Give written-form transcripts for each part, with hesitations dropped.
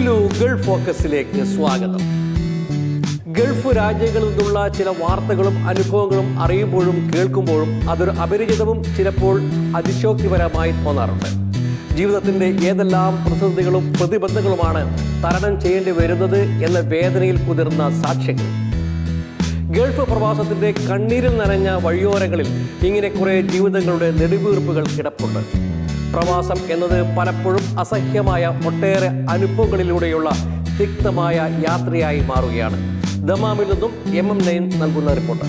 Lulu Gulf ഫോക്കസിലേക്ക് സ്വാഗതം. Gulf രാജ്യങ്ങളിൽ നിന്നുള്ള ചില വാർത്തകളും അനുഭവങ്ങളും അറിയുമ്പോഴും കേൾക്കുമ്പോഴും അതൊരു അപരിചിതവും ചിലപ്പോൾ അതിശോക്തിപരമായി തോന്നാറുണ്ട്. ജീവിതത്തിൻ്റെ ഏതെല്ലാം പ്രതിസന്ധികളും പ്രതിബന്ധങ്ങളുമാണ് തരണം ചെയ്യേണ്ടി വരുന്നത് എന്ന വേദനയിൽ കുതിർന്ന സാക്ഷ്യങ്ങൾ. ഗൾഫ് പ്രവാസത്തിൻ്റെ കണ്ണീരിൽ നനഞ്ഞ വഴിയോരങ്ങളിൽ ഇങ്ങനെ കുറേ ജീവിതങ്ങളുടെ നെടുവീർപ്പുകൾ കിടപ്പുണ്ട്. പ്രവാസം എന്നത് പലപ്പോഴും അസഹ്യമായ ഒട്ടേറെ അനുഭവങ്ങളിലൂടെയുള്ള തിക്തമായ യാത്രയായി മാറുകയാണ്. ദമാമിൽ നിന്നും MM9 നൽകുന്ന റിപ്പോർട്ട്.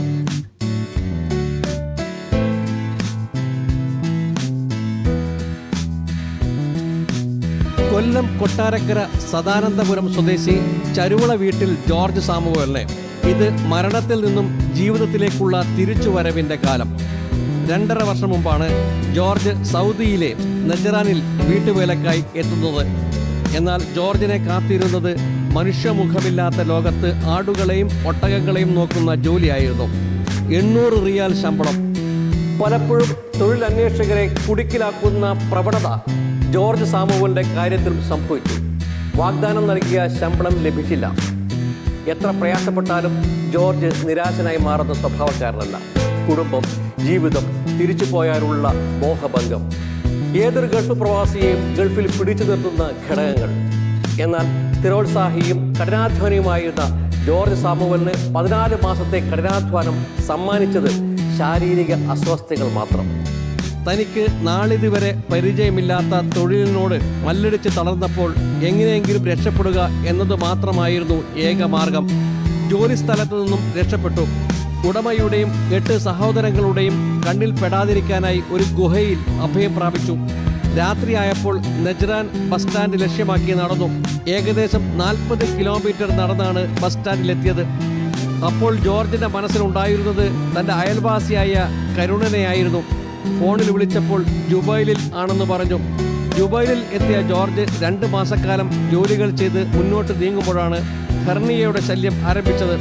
കൊല്ലം കൊട്ടാരക്കര സദാനന്ദപുരം സ്വദേശി ചരുവള വീട്ടിൽ ജോർജ് സാമുവലിനെ ഇത് മരണത്തിൽ നിന്നും ജീവിതത്തിലേക്കുള്ള തിരിച്ചുവരവിൻ്റെ കാലം. 2.5 വർഷം മുമ്പാണ് ജോർജ് സൗദിയിലെ നജറാനിൽ വീട്ടുവേലക്കായി എത്തുന്നത്. എന്നാൽ ജോർജിനെ കാത്തിരുന്നത് മനുഷ്യമുഖമില്ലാത്ത ലോകത്ത് ആടുകളെയും ഒട്ടകങ്ങളെയും നോക്കുന്ന ജോലിയായിരുന്നു. 800 റിയാൽ ശമ്പളം. പലപ്പോഴും തൊഴിലന്വേഷകരെ കുടുക്കിലാക്കുന്ന പ്രവണത ജോർജ് സാമുവലിൻ്റെ കാര്യത്തിലും സംഭവിച്ചു. വാഗ്ദാനം നൽകിയ ശമ്പളം ലഭിച്ചില്ല. എത്ര പ്രയാസപ്പെട്ടാലും ജോർജ് നിരാശനായി മാറുന്ന സ്വഭാവക്കാരനല്ല. കുടുംബം, ജീവിതം, തിരിച്ചു പോയാലുള്ള മോഹഭംഗം, ഏതൊരു ഗൾഫ് പ്രവാസിയെയും ഗൾഫിൽ പിടിച്ചു നിർത്തുന്ന ഘടകങ്ങൾ. എന്നാൽ സ്ഥിരോത്സാഹിയും കഠിനാധ്വാനിയുമായിരുന്ന ജോർജ് സാമുവലിന് 14 മാസത്തെ കഠിനാധ്വാനം സമ്മാനിച്ചത് ശാരീരിക അസ്വസ്ഥതകൾ മാത്രം. തനിക്ക് നാളിതുവരെ പരിചയമില്ലാത്ത തൊഴിലിനോട് മല്ലടിച്ച് തളർന്നപ്പോൾ എങ്ങനെയെങ്കിലും രക്ഷപ്പെടുക എന്നത് മാത്രമായിരുന്നു ഏക മാർഗം. ജോലി സ്ഥലത്തു നിന്നും രക്ഷപ്പെട്ടു. ഉടമയുടെയും 8 സഹോദരങ്ങളുടെയും കണ്ണിൽ പെടാതിരിക്കാനായി ഒരു ഗുഹയിൽ അഭയം പ്രാപിച്ചു. രാത്രിയായപ്പോൾ നജ്റാൻ ബസ് സ്റ്റാൻഡ് ലക്ഷ്യമാക്കി നടന്നു. ഏകദേശം 40 കിലോമീറ്റർ നടന്നാണ് ബസ് സ്റ്റാൻഡിലെത്തിയത്. അപ്പോൾ ജോർജിന്റെ മനസ്സിലുണ്ടായിരുന്നത് തൻ്റെ അയൽവാസിയായ കരുണനെയായിരുന്നു. ഫോണിൽ വിളിച്ചപ്പോൾ ജുബൈലിൽ ആണെന്ന് പറഞ്ഞു. ജുബൈലിൽ എത്തിയ ജോർജ് 2 മാസക്കാലം ജോലികൾ ചെയ്ത് മുന്നോട്ട് നീങ്ങുമ്പോഴാണ് ഹെർണിയയുടെ ശല്യം ആരംഭിച്ചത്.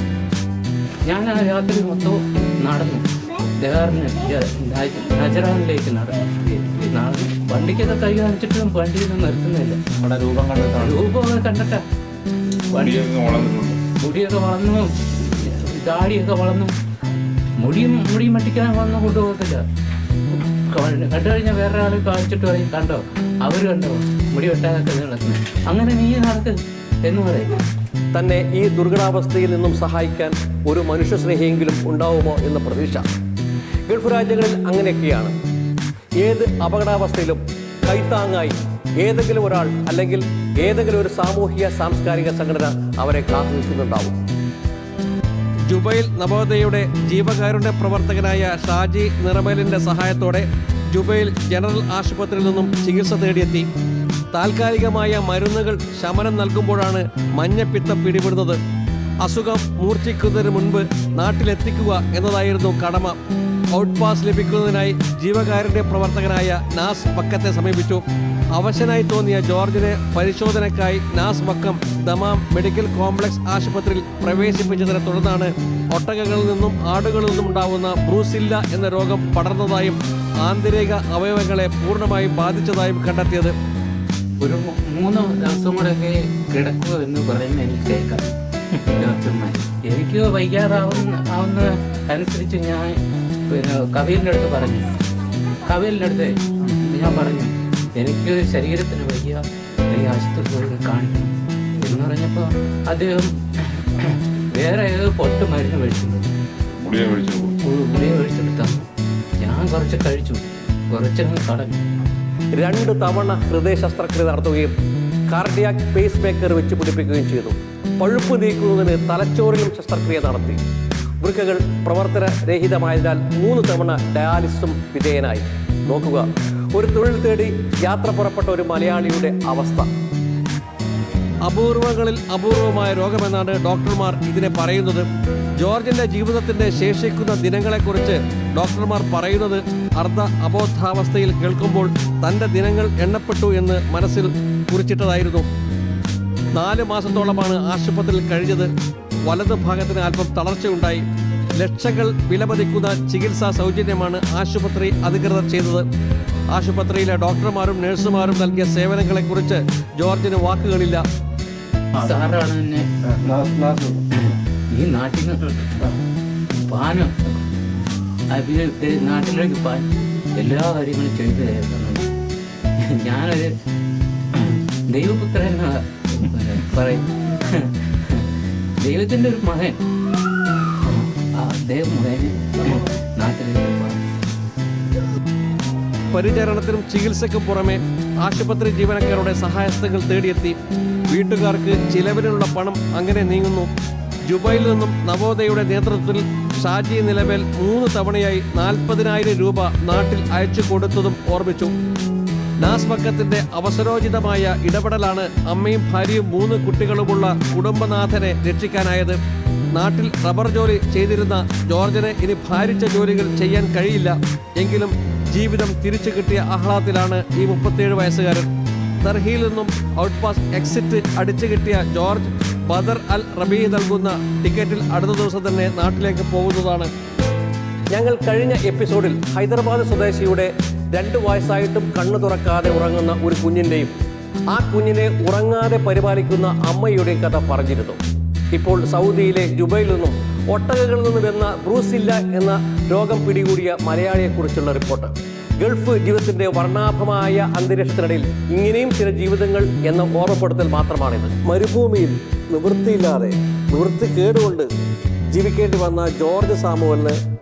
ഞാൻ ആ രാത്രി മൊത്തം നടന്നു നജറാനിലേക്ക് നടന്നു. വണ്ടിക്കൊക്കെ കൈ കാണിച്ചിട്ടും വണ്ടിയൊന്നും നിർത്തുന്നില്ല. നമ്മുടെ രൂപമൊക്കെ കണ്ടിട്ടാ. മുടിയൊക്കെ വളർന്നു, ദാടിയൊക്കെ വളർന്നു. മുടി മട്ടിക്കാൻ വന്ന് കൊണ്ടുപോകത്തില്ല. കണ്ടു കഴിഞ്ഞാൽ വേറെ ആൾ കാണിച്ചിട്ട് പറയും, കണ്ടോ അവർ കണ്ടോ മുടി വെട്ടാനൊക്കെ നടക്കുന്നത്, അങ്ങനെ നീ നടക്ക് എന്ന് പറയും. തന്നെ ഈ ദുർഘടാവസ്ഥയിൽ നിന്നും സഹായിക്കാൻ ഒരു മനുഷ്യസ്നേഹിയെങ്കിലും ഉണ്ടാവുമോ എന്ന പ്രതീക്ഷ. ഗൾഫ് രാജ്യങ്ങളിൽ അങ്ങനെയൊക്കെയാണ്. ഏത് അപകടാവസ്ഥയിലും കൈത്താങ്ങായി ഏതെങ്കിലും ഒരാൾ അല്ലെങ്കിൽ ഏതെങ്കിലും ഒരു സാമൂഹിക സാംസ്കാരിക സംഘടന അവരെ കാത്തു നിൽക്കുന്നുണ്ടാവും. ജുബൈൽ നവോദയയുടെ ജീവകാരുണ്യ പ്രവർത്തകനായ ഷാജി നിറമേലിൻ്റെ സഹായത്തോടെ ജുബൈൽ ജനറൽ ആശുപത്രിയിൽ നിന്നും ചികിത്സ തേടിയെത്തി. താൽക്കാലികമായ മരുന്നുകൾ ശമനം നൽകുമ്പോഴാണ് മഞ്ഞപ്പിത്തം പിടിപെടുന്നത്. അസുഖം മൂർച്ഛിക്കുന്നതിന് മുൻപ് നാട്ടിലെത്തിക്കുക എന്നതായിരുന്നു കടമ. ഔട്ട് പാസ് ലഭിക്കുന്നതിനായി ജീവകാരുണ്യ പ്രവർത്തകനായ നാസ് വക്കത്തെ സമീപിച്ചു. അവശനായി തോന്നിയ ജോർജിനെ പരിശോധനയ്ക്കായി നാസ് വക്കം ദമാം മെഡിക്കൽ കോംപ്ലക്സ് ആശുപത്രിയിൽ പ്രവേശിപ്പിച്ചതിനെ തുടർന്നാണ് ഒട്ടകങ്ങളിൽ നിന്നും ആടുകളിൽ നിന്നും ഉണ്ടാവുന്ന ബ്രൂസില്ല എന്ന രോഗം പടർന്നതായും ആന്തരിക അവയവങ്ങളെ പൂർണ്ണമായും ബാധിച്ചതായും കണ്ടെത്തിയത്. ഒരു 3 ദിവസം കൂടെയൊക്കെ കിടക്കുക എന്ന് പറയുന്ന എനിക്ക് കേൾക്കാം ഡോക്ടർമാർ. എനിക്ക് വൈകാതാവുന്ന അനുസരിച്ച് ഞാൻ കവിലിൻ്റെ അടുത്ത് പറഞ്ഞു. ഞാൻ പറഞ്ഞു, എനിക്ക് ശരീരത്തിന് വയ്യ, ഈ ആശുപത്രി കാണിക്കണം എന്ന് പറഞ്ഞപ്പോൾ അദ്ദേഹം വേറെ ഏത് പൊട്ട് മരുന്ന് ഗുളിക മേടിച്ചിട്ട് തന്നു. ഞാൻ കുറച്ച് കഴിച്ചു, കുറച്ചങ്ങ് കളഞ്ഞു. 2 തവണ ഹൃദയ ശസ്ത്രക്രിയ നടത്തുകയും കാർഡിയാക് പേസ് മേക്കർ വെച്ച് പിടിപ്പിക്കുകയും ചെയ്തു. പഴുപ്പ് നീക്കുന്നതിന് തലച്ചോറിലും ശസ്ത്രക്രിയ നടത്തി. വൃക്കകൾ പ്രവർത്തനരഹിതമായതിനാൽ 3 തവണ ഡയാലിസിസും വിധേയനായി. നോക്കുക, ഒരു തൊഴിൽ തേടി യാത്ര പുറപ്പെട്ട ഒരു മലയാളിയുടെ അവസ്ഥ. അപൂർവങ്ങളിൽ അപൂർവമായ രോഗമെന്നാണ് ഡോക്ടർമാർ ഇതിനെ പറയുന്നത്. ജോർജിന്റെ ജീവിതത്തിന്റെ ശേഷിക്കുന്ന ദിനങ്ങളെക്കുറിച്ച് ഡോക്ടർമാർ പറയുന്നത് അർദ്ധ അബോധാവസ്ഥയിൽ കേൾക്കുമ്പോൾ തൻ്റെ ദിനങ്ങൾ എണ്ണപ്പെട്ടു എന്ന് മനസ്സിൽ കുറിച്ചിട്ടതായിരുന്നു. 4 മാസത്തോളമാണ് ആശുപത്രിയിൽ കഴിഞ്ഞത്. വലതു ഭാഗത്തിന് അല്പം തളർച്ചയുണ്ടായി. ലക്ഷങ്ങൾ വിലമതിക്കുന്ന ചികിത്സാ സൗജന്യമാണ് ആശുപത്രി അധികൃതർ ചെയ്തത്. ആശുപത്രിയിലെ ഡോക്ടർമാരും നഴ്സുമാരും നൽകിയ സേവനങ്ങളെക്കുറിച്ച് ജോർജിന് വാക്കുകളില്ല. സാറാണ് എന്നെ ഈ നാട്ടിൽ നിന്ന് പാനം നാട്ടിലേക്ക് പാൻ എല്ലാ കാര്യങ്ങളും ചെയ്തു തരുന്നുണ്ട്. ഞാനൊരു ദൈവപുത്രൻ എന്ന് പറയും. ദൈവത്തിൻ്റെ ഒരു മകൻ. അദ്ദേഹം മകന് നാട്ടിലേക്ക് പരിചരണത്തിനും ചികിത്സയ്ക്കും പുറമെ ആശുപത്രി ജീവനക്കാരുടെ സഹായസ്ഥകൾ തേടിയെത്തി വീട്ടുകാർക്ക് ചിലവിനുള്ള പണം അങ്ങനെ നീങ്ങുന്നു. ജുബൈയിൽ നിന്നും നവോദയയുടെ നേതൃത്വത്തിൽ ഷാജി നിലമേൽ 3 തവണയായി 40,000 രൂപ നാട്ടിൽ അയച്ചു കൊടുത്തതും ഓർമ്മിച്ചു. നാസ് ബക്കത്തിന്റെ അവസരോചിതമായ ഇടപെടലാണ് അമ്മയും ഭാര്യയും 3 കുട്ടികളുമുള്ള കുടുംബനാഥനെ രക്ഷിക്കാനായത്. നാട്ടിൽ റബ്ബർ ജോലി ചെയ്തിരുന്ന ജോർജിന് ഇനി ഭാരിച്ച ജോലികൾ ചെയ്യാൻ കഴിയില്ല. എങ്കിലും ജീവിതം തിരിച്ചു കിട്ടിയ ആഹ്ലാദത്തിലാണ് ഈ 37 വയസ്സുകാരൻ. ദർഹിയിൽ നിന്നും ഔട്ട് പാസ് എക്സിറ്റ് അടിച്ചു കിട്ടിയ ജോർജ് ബദർ അൽ റബീ നൽകുന്ന ടിക്കറ്റിൽ അടുത്ത ദിവസം തന്നെ നാട്ടിലേക്ക് പോകുന്നതാണ്. ഞങ്ങൾ കഴിഞ്ഞ എപ്പിസോഡിൽ ഹൈദരാബാദ് സ്വദേശിയുടെ 2 വയസ്സായിട്ടും കണ്ണു തുറക്കാതെ ഉറങ്ങുന്ന ഒരു കുഞ്ഞിൻ്റെയും ആ കുഞ്ഞിനെ ഉറങ്ങാതെ പരിപാലിക്കുന്ന അമ്മയുടെയും കഥ പറഞ്ഞിരുന്നു. ഇപ്പോൾ സൗദിയിലെ ജുബൈയിൽ നിന്നും ഒട്ടകങ്ങളിൽ നിന്ന് വന്ന ബ്രൂസില്ല എന്ന രോഗം പിടികൂടിയ മലയാളിയെക്കുറിച്ചുള്ള റിപ്പോർട്ട്. ഗൾഫ് ജീവിതത്തിന്റെ വർണ്ണാഭമായ അന്തരീക്ഷത്തിനിടയിൽ ഇങ്ങനെയും ചില ജീവിതങ്ങൾ എന്ന ഓർമ്മപ്പെടുത്തൽ മാത്രമാണിത്. മരുഭൂമിയിൽ നിവൃത്തി കേടുകൊണ്ട് ജീവിക്കേണ്ടി വന്ന ജോർജ് സാമുവലിന്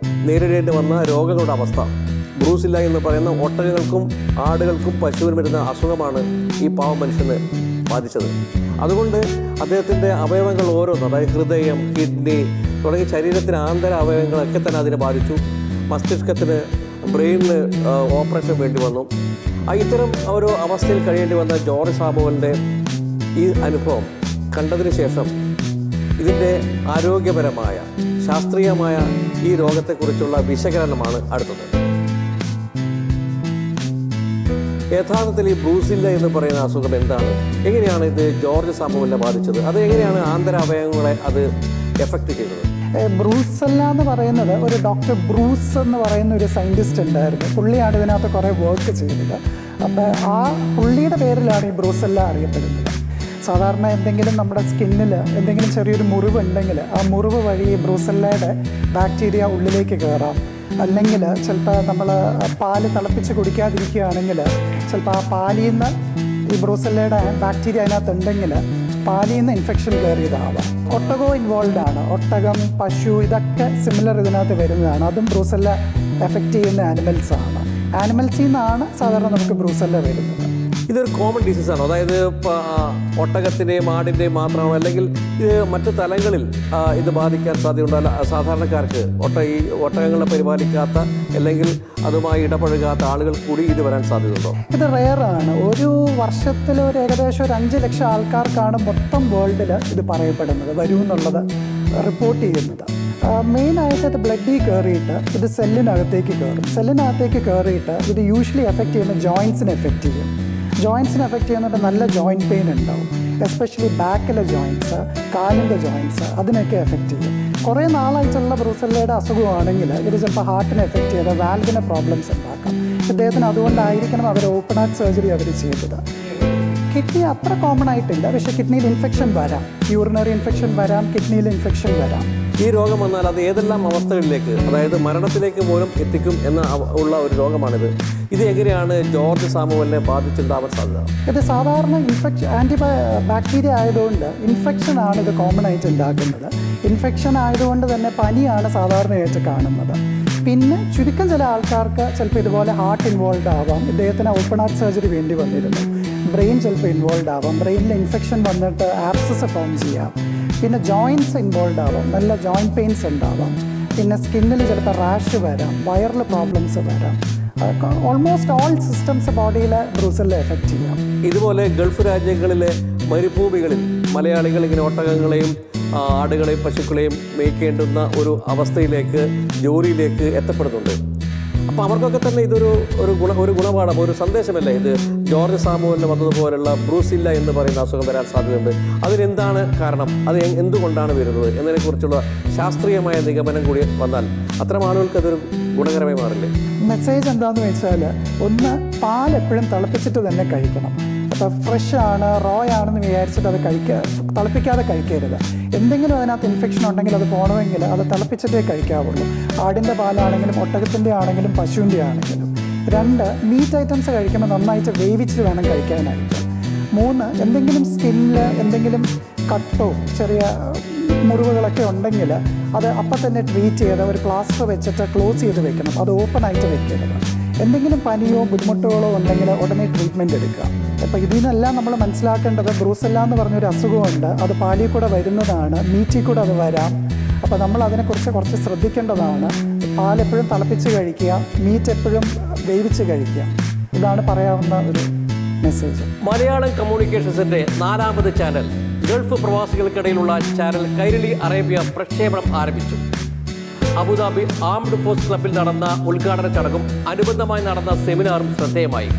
നേരിടേണ്ടി വന്ന രോഗങ്ങളുടെ അവസ്ഥ. ബ്രൂസില്ല എന്ന് പറയുന്ന ഒട്ടകങ്ങൾക്കും ആടുകൾക്കും പശുവിനും വരുന്ന അസുഖമാണ് ഈ പാവം മനുഷ്യന് ബാധിച്ചത്. അതുകൊണ്ട് അദ്ദേഹത്തിൻ്റെ അവയവങ്ങൾ ഓരോന്നും, അതായത് ഹൃദയം, കിഡ്നി തുടങ്ങിയ ശരീരത്തിന് ആന്തര അവയവങ്ങളൊക്കെ തന്നെ അതിനെ ബാധിച്ചു. മസ്തിഷ്കത്തിന്, ബ്രെയിനിന് ഓപ്പറേഷൻ വേണ്ടി വന്നു. ഇത്തരം ഒരു അവസ്ഥയിൽ കഴിയേണ്ടി വന്ന ജോർജ് സാമുവലിൻ്റെ ഈ അനുഭവം കണ്ടതിന് ശേഷം ഇതിൻ്റെ ആരോഗ്യപരമായ, ശാസ്ത്രീയമായ ഈ രോഗത്തെക്കുറിച്ചുള്ള വിശകലനമാണ് അടുത്തത്. യഥാർത്ഥത്തിൽ ഈ ബ്രൂസില്ല എന്ന് പറയുന്ന അസുഖം എന്താണ്, എങ്ങനെയാണ് ഇത് ജോർജ് സാമുവലിനെ ബാധിച്ചത്, അത് എങ്ങനെയാണ് ആന്തര അവയവങ്ങളെ അത് എഫക്റ്റ് ചെയ്തത്? ബ്രൂസെല്ല എന്ന് പറയുന്നത് ഒരു ഡോക്ടർ ബ്രൂസ് എന്ന് പറയുന്ന ഒരു സയൻറ്റിസ്റ്റ് ഉണ്ടായിരുന്നു. പുള്ളിയാണ് ഇതിനകത്ത് കുറേ വർക്ക് ചെയ്തത്. അപ്പോൾ ആ പുള്ളിയുടെ പേരിലാണ് ഈ ബ്രൂസെല്ല അറിയപ്പെടുന്നത്. സാധാരണ എന്തെങ്കിലും നമ്മുടെ സ്കിന്നിൽ എന്തെങ്കിലും ചെറിയൊരു മുറിവ് ഉണ്ടെങ്കിൽ ആ മുറിവ് വഴി ഈ ബ്രൂസെല്ലയുടെ ബാക്ടീരിയ ഉള്ളിലേക്ക് കയറാം. അല്ലെങ്കിൽ ചിലപ്പോൾ നമ്മൾ പാല് തിളപ്പിച്ച് കുടിക്കാതിരിക്കുകയാണെങ്കിൽ ചിലപ്പോൾ ആ പാലിൽ നിന്ന് ഈ ബ്രൂസെല്ലയുടെ ബാക്ടീരിയ അതിനകത്ത് ഉണ്ടെങ്കിൽ പാലിൽ നിന്ന് ഇൻഫെക്ഷൻ കയറിയതാവാം. ഒട്ടകവും ഇൻവോൾവ് ആണ്. ഒട്ടകം, പശു ഇതൊക്കെ സിമിലർ ഇതിനകത്ത് വരുന്നതാണ്. അതും ബ്രൂസെല്ല എഫക്റ്റ് ചെയ്യുന്ന ആനിമൽസാണ്. ആനിമൽസിൽ നിന്നാണ് സാധാരണ നമുക്ക് ബ്രൂസെല്ല വരുന്നത്. ഇതൊരു കോമൺ ഡിസീസാണോ? അതായത് ഒട്ടകത്തിൻ്റെയും ആടിൻ്റെയും മാത്രമാണോ, അല്ലെങ്കിൽ ഇത് മറ്റു തലങ്ങളിൽ ഇത് ബാധിക്കാൻ സാധ്യതയുണ്ടോ? സാധാരണക്കാർക്ക് ഈ ഒട്ടകങ്ങളെ പരിപാലിക്കാത്ത അല്ലെങ്കിൽ അതുമായി ഇടപഴകാത്ത ആളുകൾ കൂടി ഇത് വരാൻ സാധ്യതയുണ്ടോ? ഇത് റെയറാണ്. ഒരു വർഷത്തിൽ ഒരു ഏകദേശം 5 ലക്ഷം ആൾക്കാർക്കാണ് മൊത്തം വേൾഡിൽ ഇത് പറയപ്പെടുന്നത്, വരുമെന്നുള്ളത് റിപ്പോർട്ട് ചെയ്യുന്നത്. മെയിനായിട്ട് ഇത് ബ്ലഡിൽ കയറിയിട്ട് ഇത് സെല്ലിനകത്തേക്ക് കയറും. സെല്ലിനകത്തേക്ക് കയറിയിട്ട് ഇത് യൂഷ്വലി എഫക്റ്റ് ചെയ്യുന്ന ജോയിൻസിനെ എഫക്റ്റ് ചെയ്യും. ജോയിൻസിനെ എഫക്റ്റ് ചെയ്യുന്നുണ്ട്. നല്ല ജോയിൻറ്റ് പെയിൻ ഉണ്ടാവും. എസ്പെഷ്യലി ബാക്കിലെ ജോയിൻറ്റ്സ്, കാലിൻ്റെ ജോയിൻറ്റ്സ്, അതിനൊക്കെ എഫക്റ്റ് ചെയ്യും. കുറേ നാളായിട്ടുള്ള ബ്രൂസെല്ലയുടെ അസുഖമാണെങ്കിൽ ഇത് ചിലപ്പോൾ ഹാർട്ടിനെ എഫക്റ്റ് ചെയ്ത് വാൽവിന് പ്രോബ്ലംസ് ഉണ്ടാക്കാം. ഇദ്ദേഹത്തിന് അതുകൊണ്ടായിരിക്കണം അവർ ഓപ്പൺ ഹാർട്ട് സർജറി അവർ ചെയ്തത്. കിഡ്നി അത്ര കോമൺ ആയിട്ടില്ല, പക്ഷേ കിഡ്നിയിൽ ഇൻഫെക്ഷൻ വരാം. യൂറിനറി ഇൻഫെക്ഷൻ വരാം, കിഡ്നിയിൽ ഇൻഫെക്ഷൻ വരാം. ഈ രോഗം വന്നാൽ അത് ഏതെല്ലാം അവസ്ഥകളിലേക്ക്, അതായത് മരണത്തിലേക്ക് പോലും എത്തിക്കും ഉള്ള ഒരു രോഗമാണിത്. ഇത് എങ്ങനെയാണ് ജോർജ് സാമുവലിനെ ബാധിച്ചുണ്ടാവാൻ സാധ്യത? ഇത് സാധാരണ ബാക്ടീരിയ ആയതുകൊണ്ട് ഇൻഫെക്ഷനാണ് ഇത് കോമൺ ആയിട്ട് ഉണ്ടാക്കുന്നത്. ഇൻഫെക്ഷൻ ആയതുകൊണ്ട് തന്നെ പനിയാണ് സാധാരണയായിട്ട് കാണുന്നത്. പിന്നെ ചുരുക്കം ചില ആൾക്കാർക്ക് ചിലപ്പോൾ ഇതുപോലെ ഹാർട്ട് ഇൻവോൾവ് ആവാം. ഇദ്ദേഹത്തിന് ഓപ്പൺ ഹാർട്ട് സർജറി വേണ്ടി വന്നിരുന്നു. ബ്രെയിൻ ചിലപ്പോൾ ഇൻവോൾവ് ആവാം. ബ്രെയിനിൽ ഇൻഫെക്ഷൻ വന്നിട്ട് ആബ്സസ് ഫോം ചെയ്യാം. പിന്നെ ജോയിൻറ്റ്സ് ഇൻവോൾവ് ആവാം. നല്ല ജോയിൻറ്റ് പെയിൻസ് ഉണ്ടാവാം. പിന്നെ സ്കിന്നിൽ ചിലപ്പോൾ റാഷ് വരാം, വയറിൽ പ്രോബ്ലംസ് വരാം. ഓൾമോസ്റ്റ് ഓൾ സിസ്റ്റംസ് ബോഡിയിലെ ബ്രൂസെല്ല എഫക്റ്റ് ചെയ്യാം. ഇതുപോലെ ഗൾഫ് രാജ്യങ്ങളിലെ മരുഭൂമികളിൽ മലയാളികൾ ഇങ്ങനെ ഒട്ടകങ്ങളെയും ആടുകളെയും പശുക്കളെയും മേയ്ക്കേണ്ടുന്ന ഒരു അവസ്ഥയിലേക്ക്, ജോലിയിലേക്ക് എത്തപ്പെടുന്നുണ്ട്. അപ്പോൾ അവർക്കൊക്കെ തന്നെ ഇതൊരു ഗുണപാഠം, ഒരു സന്ദേശമല്ലേ ഇത്? ജോർജ് സാമുവലിന് വന്നതുപോലുള്ള ബ്രൂസില്ല എന്ന് പറയുന്ന അസുഖം വരാൻ സാധ്യതയുണ്ട്. അതിനെന്താണ് കാരണം, അത് എന്തുകൊണ്ടാണ് വരുന്നത് എന്നതിനെക്കുറിച്ചുള്ള ശാസ്ത്രീയമായ നിഗമനം കൂടി വന്നാൽ അത്തരം ആളുകൾക്ക് അതൊരു ഗുണകരമായി മാറില്ലേ? മെസ്സേജ് എന്താണെന്ന് വെച്ചാൽ, ഒന്ന്, പാൽ എപ്പോഴും തിളപ്പിച്ചിട്ട് തന്നെ കഴിക്കണം. ഇപ്പം ഫ്രഷ് ആണ് റോ ആണെന്ന് വിചാരിച്ചിട്ട് അത് തിളപ്പിക്കാതെ കഴിക്കരുത്. എന്തെങ്കിലും അതിനകത്ത് ഇൻഫെക്ഷൻ ഉണ്ടെങ്കിൽ അത് പോകണമെങ്കിൽ അത് തിളപ്പിച്ചിട്ടേ കഴിക്കാവുള്ളൂ. ആടിൻ്റെ പാലാണെങ്കിലും ഒട്ടകത്തിൻ്റെ ആണെങ്കിലും പശുവിൻ്റെ ആണെങ്കിലും. 2, മീറ്റ് ഐറ്റംസ് കഴിക്കുമ്പോൾ നന്നായിട്ട് വേവിച്ചിട്ട് വേണം കഴിക്കാനായിട്ട്. 3, എന്തെങ്കിലും സ്കിന്നിൽ എന്തെങ്കിലും കട്ടോ ചെറിയ മുറിവുകളൊക്കെ ഉണ്ടെങ്കിൽ അത് അപ്പം തന്നെ ട്രീറ്റ് ചെയ്ത് ഒരു പ്ലാസ്റ്റർ വെച്ചിട്ട് ക്ലോസ് ചെയ്ത് വെക്കണം. അത് ഓപ്പണായിട്ട് വെക്കരുത്. എന്തെങ്കിലും പനിയോ ബുദ്ധിമുട്ടുകളോ ഉണ്ടെങ്കിൽ ഉടനെ ട്രീറ്റ്മെൻറ്റ് എടുക്കുക. അപ്പോൾ ഇതിൽ നിന്നെല്ലാം നമ്മൾ മനസ്സിലാക്കേണ്ടത് ബ്രൂസെല്ല എന്ന് പറഞ്ഞൊരു അസുഖമുണ്ട്. അത് പാലിൽ കൂടെ വരുന്നതാണ്, മീറ്റിൽ കൂടെ അത് വരാം. അപ്പോൾ നമ്മൾ അതിനെക്കുറിച്ച് കുറച്ച് ശ്രദ്ധിക്കേണ്ടതാണ്. പാലെപ്പോഴും തിളപ്പിച്ച് കഴിക്കുക, മീറ്റ് എപ്പോഴും വേവിച്ച് കഴിക്കുക. ഇതാണ് പറയാവുന്ന ഒരു മെസ്സേജ്. മലയാളം കമ്മ്യൂണിക്കേഷൻസിൻ്റെ 4ാമത് ചാനൽ ഗൾഫ് പ്രവാസികൾക്കിടയിലുള്ള ചാനൽ കൈരളി അറേബ്യ പ്രക്ഷേപണം ആരംഭിച്ചു. അബുദാബി ആംഡ് ഫോഴ്സ് ക്ലബിൽ നടന്ന ഉദ്ഘാടന ചടങ്ങും അനുബന്ധമായി നടന്ന സെമിനാറും ശ്രദ്ധേയമായി.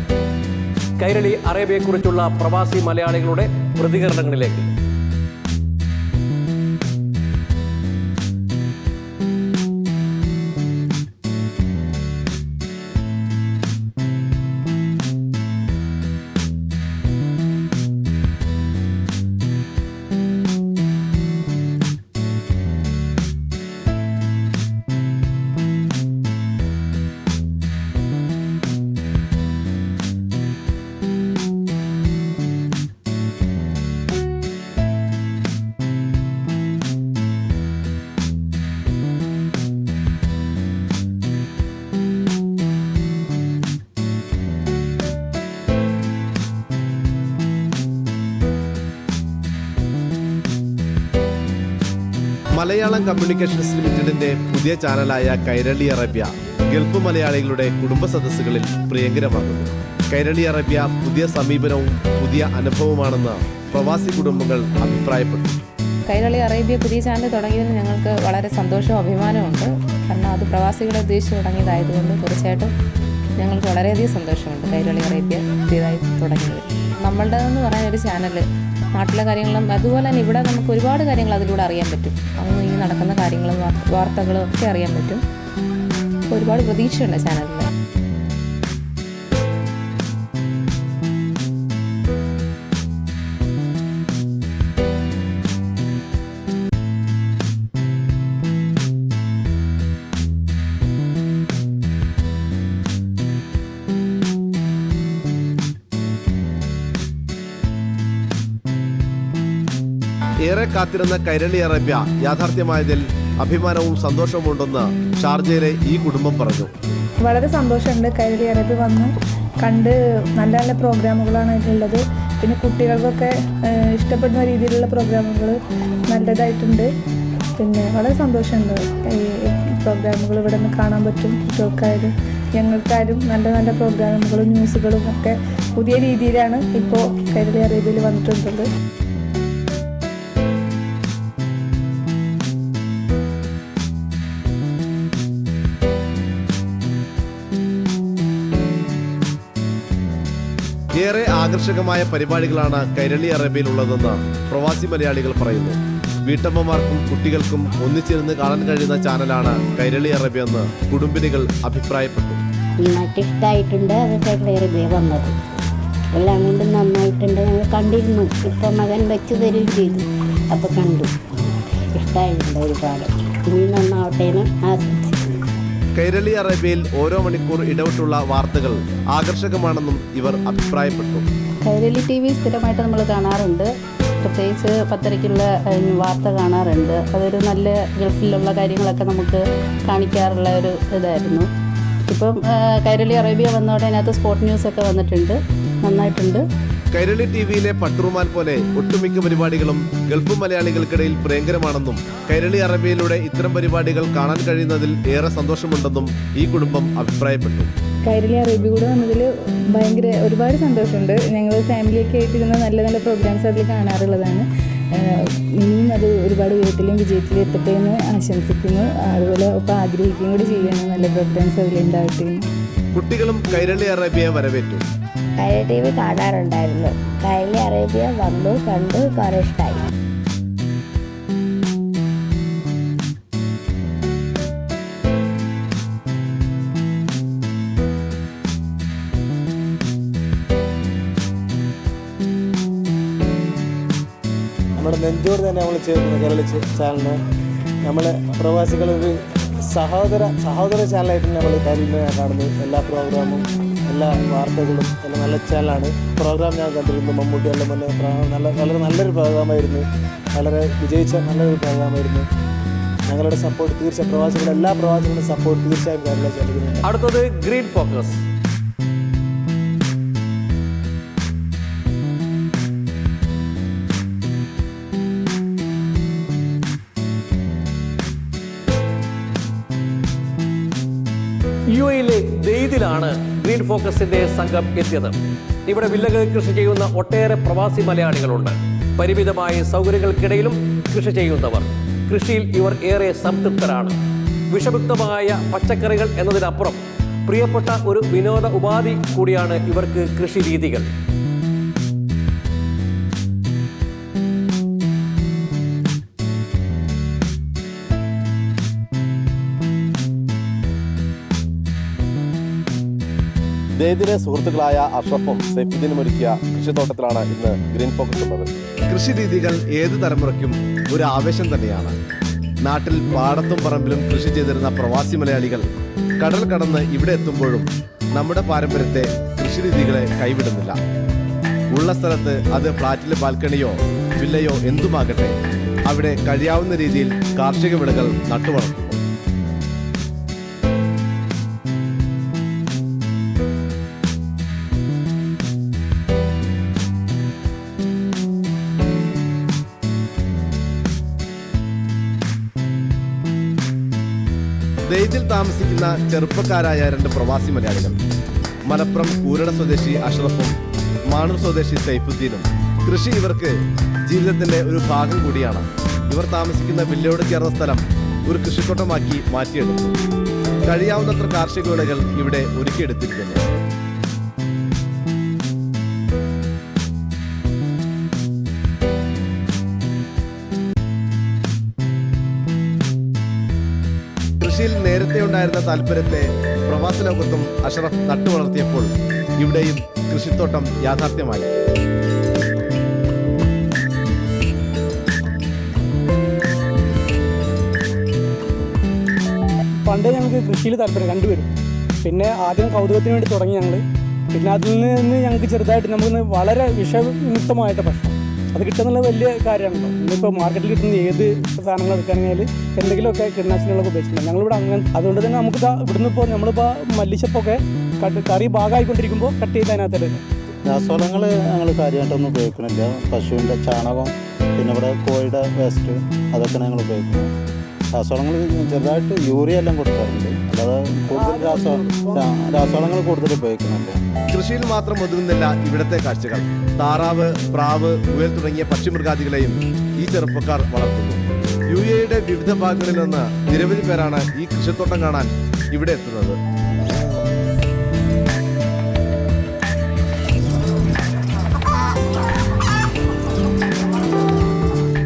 കൈരളി അറേബ്യയെക്കുറിച്ചുള്ള പ്രവാസി മലയാളികളുടെ പ്രതികരണങ്ങളിലേക്ക്. മലയാളം കമ്മ്യൂണിക്കേഷൻസ് ലിമിറ്റഡിന്റെ പുതിയ ചാനലായ കൈരളി അറേബ്യ ഗൾഫ് മലയാളികളുടെ കുടുംബ സദസ്സുകളിൽ പ്രിയങ്കരമാകുന്നു. കൈരളി അറേബ്യ പുതിയ സമീപനവും പുതിയ അനുഭവമാണെന്ന് പ്രവാസി കുടുംബങ്ങൾ അഭിപ്രായപ്പെട്ടു. കൈരളി അറേബ്യ പുതിയ ചാനൽ തുടങ്ങിയതിന് ഞങ്ങൾക്ക് വളരെ സന്തോഷവും അഭിമാനമുണ്ട്. കാരണം അത് പ്രവാസികളെ ഉദ്ദേശിച്ച് തുടങ്ങിയതായതുകൊണ്ട് തീർച്ചയായിട്ടും ഞങ്ങൾക്ക് വളരെയധികം സന്തോഷമുണ്ട് കൈരളി അറേബ്യ പുതിയതായി തുടങ്ങിയത്. നമ്മളുടേതെന്ന് പറയാൻ ഒരു ചാനൽ നാട്ടിലെ കാര്യങ്ങളും അതുപോലെ തന്നെ ഇവിടെ നമുക്ക് ഒരുപാട് കാര്യങ്ങൾ അതിലൂടെ അറിയാൻ പറ്റും. അന്ന് ഈ നടക്കുന്ന കാര്യങ്ങളും വാർത്തകളും ഒക്കെ അറിയാൻ പറ്റും. ഒരുപാട് പ്രതീക്ഷയുണ്ട് ചാനലിൽ. ഏറെ കാത്തിരുന്ന കൈരളി അറേബ്യ യാഥാർത്ഥ്യമായതിൽ അഭിമാനവും സന്തോഷവും ഉണ്ടെന്ന് ഷാർജയിലെ ഈ കുടുംബം പറഞ്ഞു. വളരെ സന്തോഷമുണ്ട് കൈരളി അറേബ്യ വന്ന് കണ്ട്. നല്ല നല്ല പ്രോഗ്രാമുകളാണ് ഇതിലുള്ളത്. പിന്നെ കുട്ടികൾക്കൊക്കെ ഇഷ്ടപ്പെടുന്ന രീതിയിലുള്ള പ്രോഗ്രാമുകൾ നല്ലതായിട്ടുണ്ട്. പിന്നെ വളരെ സന്തോഷമുണ്ട് ഈ പ്രോഗ്രാമുകൾ ഇവിടെ നിന്ന് കാണാൻ പറ്റും. കുട്ടികൾക്കായാലും ഞങ്ങൾക്കായാലും നല്ല നല്ല പ്രോഗ്രാമുകളും ന്യൂസുകളും ഒക്കെ പുതിയ രീതിയിലാണ് ഇപ്പോൾ കൈരളി അറേബ്യയിൽ വന്നിട്ടുള്ളത്. ഏറെ ആകർഷകമായ പരിപാടികളാണ് കൈരളി അറേബ്യയിലുള്ളതെന്ന് പ്രവാസി മലയാളികൾ പറയുന്നു. വീട്ടമ്മമാർക്കും കുട്ടികൾക്കും ഒന്നിച്ചിരുന്ന് കാണാൻ കഴിയുന്ന ചാനലാണ് കൈരളി അറേബ്യ എന്ന് കുടുംബിനികൾ അഭിപ്രായപ്പെട്ടു. ഇഷ്ടമായിട്ടുണ്ട് അത് കൈരളി അറേബ്യ വന്നത്. എല്ലാം കൊണ്ടും നന്നായിട്ടുണ്ട്. ഞങ്ങൾ കണ്ടിരുന്നു. ഇപ്പം മകൻ വെച്ച് തരികയും ചെയ്തു. അപ്പോൾ കണ്ടു. ഇഷ്ടമായിട്ടുണ്ട് ഒരുപാട്. ഇനി നന്നാവട്ടേന്ന് ആശംസിക്കുന്നു. കൈരളി അറേബ്യയിൽ ഓരോ മണിക്കൂർ ഇടവിട്ടുള്ള വാർത്തകൾ ആകർഷകമാണെന്നും ഇവർ അഭിപ്രായപ്പെട്ടു. കൈരളി TV സ്ഥിരമായിട്ട് നമ്മൾ കാണാറുണ്ട്. പ്രത്യേകിച്ച് 10:30-ക്കുള്ള വാർത്ത കാണാറുണ്ട്. അതൊരു നല്ല ഗൾഫിലുള്ള കാര്യങ്ങളൊക്കെ നമുക്ക് കാണിക്കാറുള്ള ഒരു ഇതായിരുന്നു. ഇപ്പം കൈരളി അറേബ്യ വന്നതോടെ അതിനകത്ത് സ്പോർട്ട് ന്യൂസൊക്കെ വന്നിട്ടുണ്ട്. നന്നായിട്ടുണ്ട്. കൈരളി TVയിലെ പട്ടുറുമാൽ പോലെ ഒട്ടുമിക്ക പരിപാടികളും ഗൾഫ് മലയാളികൾക്കിടയിൽ പ്രിയങ്കരമാണെന്നും കൈരളി അറേബ്യയിലൂടെ ഇത്തരം പരിപാടികൾ കാണാൻ കഴിയുന്നതിൽ ഏറെ സന്തോഷമുണ്ടെന്നും ഈ കുടുംബം അഭിപ്രായപ്പെട്ടു. കൈരളി അറേബ്യ കൂടെ വന്നതിൽ ഭയങ്കര ഒരുപാട് സന്തോഷമുണ്ട്. ഞങ്ങൾ ഫാമിലിയൊക്കെ ആയിട്ടിരുന്ന നല്ല നല്ല പ്രോഗ്രാംസ് അതിൽ കാണാറുള്ളതാണ്. ഇനിയും അത് ഒരുപാട് ഉയരത്തിലും വിജയത്തിലും എത്തട്ടെ എന്ന് ആശംസിക്കുന്നു. അതുപോലെ ഇപ്പോൾ ആഗ്രഹിക്കുകയും കൂടി ചെയ്യണം നല്ല പ്രോഗ്രാംസ് അതിലുണ്ടാവട്ടെ. കുട്ടികളും കൈരളി അറേബ്യയെ വരവേറ്റു. കൈരളി TV കാണാറുണ്ടായിരുന്നു. കൈരളി അറേബ്യ വന്നു കണ്ട് കുറേ ഇഷ്ടമായി. നമ്മുടെ നെഞ്ചോട് തന്നെ നമ്മൾ ചേർക്കുന്ന കേരള ചാനലിന് നമ്മളെ പ്രവാസികളൊരു സഹോദര ചാനലായിട്ട് നമ്മൾ കൈരളിയെ കാണുന്നത്. എല്ലാ പ്രോഗ്രാമും എല്ലാ വാർത്തകളും എല്ലാം നല്ല ചാനലാണ്. പ്രോഗ്രാം ഞാൻ കണ്ടിരുന്നു. മമ്മൂട്ടിയെല്ലാം തന്നെ വളരെ നല്ലൊരു പ്രോഗ്രാമായിരുന്നു. വളരെ വിജയിച്ച നല്ലൊരു പ്രോഗ്രാമായിരുന്നു. ഞങ്ങളുടെ സപ്പോർട്ട് തീർച്ചയായും പ്രവാസികളുടെ എല്ലാ പ്രവാസികളുടെ സപ്പോർട്ട് തീർച്ചയായും കൈരള ചാനലിന്. അടുത്തത് ഗ്രീൻ ഫോക്കസ്. യുഎയിലെ ദെയ്ദിലാണ് ഗ്രീൻ ഫോക്കസിന്റെ സംഘം എത്തിയത്. ഇവിടെ വില്ലകളിൽ കൃഷി ചെയ്യുന്ന ഒട്ടേറെ പ്രവാസി മലയാളികളുണ്ട്. പരിമിതമായ സൗകര്യങ്ങൾക്കിടയിലും കൃഷി ചെയ്യുന്നവർ. കൃഷിയിൽ ഇവർ ഏറെ സംതൃപ്തരാണ്. വിഷമുക്തമായ പച്ചക്കറികൾ എന്നതിനപ്പുറം പ്രിയപ്പെട്ട ഒരു വിനോദ ഉപാധി കൂടിയാണ് ഇവർക്ക് കൃഷി രീതികൾ. ദെയ്ദിലെ സുഹൃത്തുക്കളായ അഷ്റഫും സൈഫുദ്ദീനും ഒരുക്കിയ കൃഷിത്തോട്ടത്തിലാണ് ഇന്ന് ഗ്രീൻ ഫോക്കസ് ഉള്ളത്. കൃഷി രീതികൾ ഏത് തലമുറയ്ക്കും ഒരു ആവേശം തന്നെയാണ്. നാട്ടിൽ പാടത്തും പറമ്പിലും കൃഷി ചെയ്തിരുന്ന പ്രവാസി മലയാളികൾ കടൽ കടന്ന് ഇവിടെ എത്തുമ്പോഴും നമ്മുടെ പാരമ്പര്യത്തെ കൃഷിരീതികളെ കൈവിടുന്നില്ല. ഉള്ള സ്ഥലത്ത് അത് ഫ്ളാറ്റിലെ ബാൽക്കണിയോ വില്ലയോ എന്തുമാകട്ടെ, അവിടെ കഴിയാവുന്ന രീതിയിൽ കാർഷിക വിളകൾ നട്ടുവളർത്തുന്നു. ദെയ്ദിൽ താമസിക്കുന്ന ചെറുപ്പക്കാരായ 2 പ്രവാസി മലയാളികൾ, മലപ്പുറം കൂരട സ്വദേശി അഷ്റഫും മാണൂർ സ്വദേശി സൈഫുദ്ദീനും. കൃഷി ഇവർക്ക് ജീവിതത്തിന്റെ ഒരു ഭാഗം കൂടിയാണ്. ഇവർ താമസിക്കുന്ന വില്ലയോട് ചേർന്ന സ്ഥലം ഒരു കൃഷിത്തോട്ടമാക്കി മാറ്റിയെടുത്തു. കഴിയാവുന്നത്ര കാർഷിക വിളകൾ ഇവിടെ ഒരുക്കിയെടുത്തിരിക്കുന്നു. കൃഷിയിൽ നേരത്തെ ഉണ്ടായിരുന്ന താല്പര്യത്തെ പ്രവാസ ലോകത്തും അഷ്റഫ് നട്ടുവളർത്തിയപ്പോൾ ഇവിടെയും കൃഷിത്തോട്ടം യാഥാർത്ഥ്യമായി. പണ്ട് ഞങ്ങൾക്ക് കൃഷിയിൽ താല്പര്യം രണ്ടുപേരും. പിന്നെ ആദ്യം കൗതുകത്തിന് വേണ്ടി തുടങ്ങി ഞങ്ങൾ. പിന്നെ അതിൽ നിന്ന് ഞങ്ങൾക്ക് ചെറുതായിട്ട് നമുക്ക് വളരെ വിഷമുക്തമായിട്ട് ഭക്ഷണം അത് കിട്ടുന്നുള്ള വലിയ കാര്യമാണല്ലോ. ഇന്നിപ്പോൾ മാർക്കറ്റിൽ കിട്ടുന്ന ഏത് സാധനങ്ങൾ എടുക്കുകയാണെങ്കിൽ എന്തെങ്കിലുമൊക്കെ കീടനാശിനികളൊക്കെ ഉപയോഗിച്ചിട്ടുണ്ട്. ഞങ്ങളിവിടെ അങ്ങനെ അതുകൊണ്ട് തന്നെ നമുക്ക് ഇവിടുന്ന് ഇപ്പോൾ നമ്മളിപ്പോൾ മല്ലിച്ചപ്പൊക്കെ കറി ഭാഗമായിക്കൊണ്ടിരിക്കുമ്പോൾ കട്ട് ചെയ്ത് അതിനകത്തിടുന്നു. രാസവളങ്ങൾ ഞങ്ങൾ കാര്യമായിട്ടൊന്നും ഉപയോഗിക്കുന്നില്ല. പശുവിൻ്റെ ചാണകം, പിന്നെ ഇവിടെ കോഴിയുടെ വേസ്റ്റ്, അതൊക്കെ ഞങ്ങൾ ഉപയോഗിക്കുന്നു. രാസവളങ്ങൾ ചെറുതായിട്ട് യൂറിയ എല്ലാം കൊടുക്കാറുണ്ട്, അല്ലാതെ കൂടുതൽ രാസവളങ്ങൾ കൂടുതൽ ഉപയോഗിക്കുന്നുണ്ട്. കൃഷിയിൽ മാത്രം ഒതുങ്ങുന്നില്ല ഇവിടുത്തെ കാഴ്ചകൾ. താറാവ്, പ്രാവ്, മുയൽ തുടങ്ങിയ പക്ഷിമൃഗാദികളെയും ഈ ചെറുപ്പക്കാർ വളർത്തുന്നു. യുഎഇയുടെ വിവിധ ഭാഗങ്ങളിൽ നിന്ന് നിരവധി പേരാണ് ഈ കൃഷിത്തോട്ടം കാണാൻ ഇവിടെ എത്തുന്നത്.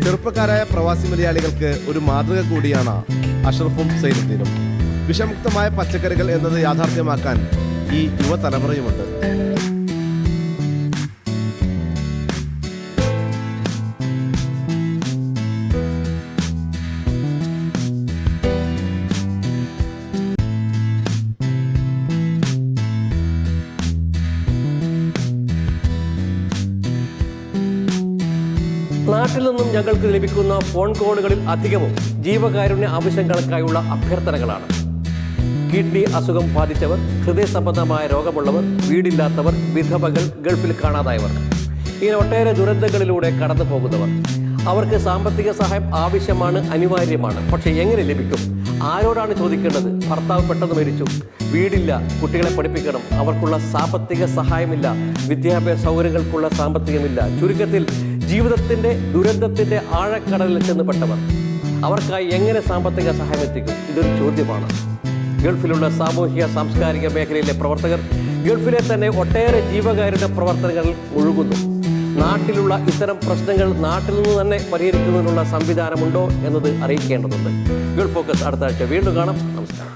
ചെറുപ്പക്കാരായ പ്രവാസി മലയാളികൾക്ക് ഒരു മാതൃക കൂടിയാണ് അഷ്റഫും സൈനുദ്ദീനും. വിഷമുക്തമായ പച്ചക്കറികൾ എന്നത് യാഥാർത്ഥ്യമാക്കാൻ ഈ യുവതലമുറയുമുണ്ട്. നാട്ടിൽ നിന്നും ഞങ്ങൾക്ക് ലഭിക്കുന്ന ഫോൺ കോളുകളിൽ അധികവും ജീവകാരുണ്യ ആവശ്യങ്ങൾക്കായുള്ള അഭ്യർത്ഥനകളാണ്. കിഡ്നി അസുഖം ബാധിച്ചവർ, ഹൃദയ സംബന്ധമായ രോഗമുള്ളവർ, വീടില്ലാത്തവർ, വിധവകൾ, ഗൾഫിൽ കാണാതായവർ, ഇങ്ങനെ ഒട്ടേറെ ദുരന്തങ്ങളിലൂടെ കടന്നു പോകുന്നവർ. അവർക്ക് സാമ്പത്തിക സഹായം ആവശ്യമാണ്, അനിവാര്യമാണ്. പക്ഷേ എങ്ങനെ ലഭിക്കും? ആരോടാണ് ചോദിക്കേണ്ടത്? ഭർത്താവ് പെട്ടെന്ന് മരിച്ചു, വീടില്ല, കുട്ടികളെ പഠിപ്പിക്കണം, അവർക്കുള്ള സാമ്പത്തിക സഹായമില്ല, വിദ്യാഭ്യാസ സൗകര്യങ്ങൾക്കുള്ള സാമ്പത്തികമില്ല. ചുരുക്കത്തിൽ ജീവിതത്തിൻ്റെ ദുരന്തത്തിൻ്റെ ആഴക്കടലിൽ ചെന്നപ്പെട്ടവർ. അവർക്കായി എങ്ങനെ സാമ്പത്തിക സഹായം എത്തിക്കും? ഇതൊരു ചോദ്യമാണ്. ഗൾഫിലുള്ള സാമൂഹിക സാംസ്കാരിക മേഖലയിലെ പ്രവർത്തകർ ഗൾഫിലെ തന്നെ ഒട്ടേറെ ജീവകാരുണ്യ പ്രവർത്തനങ്ങളിൽ ഒഴുകുന്നു. നാട്ടിലുള്ള ഇത്തരം പ്രശ്നങ്ങൾ നാട്ടിൽ നിന്ന് തന്നെ പരിഹരിക്കുന്നതിനുള്ള സംവിധാനമുണ്ടോ എന്നത് അറിയിക്കേണ്ടതുണ്ട്. ഗൾഫ് ഫോക്കസ് അടുത്ത ആഴ്ച വീണ്ടും കാണാം. നമസ്കാരം.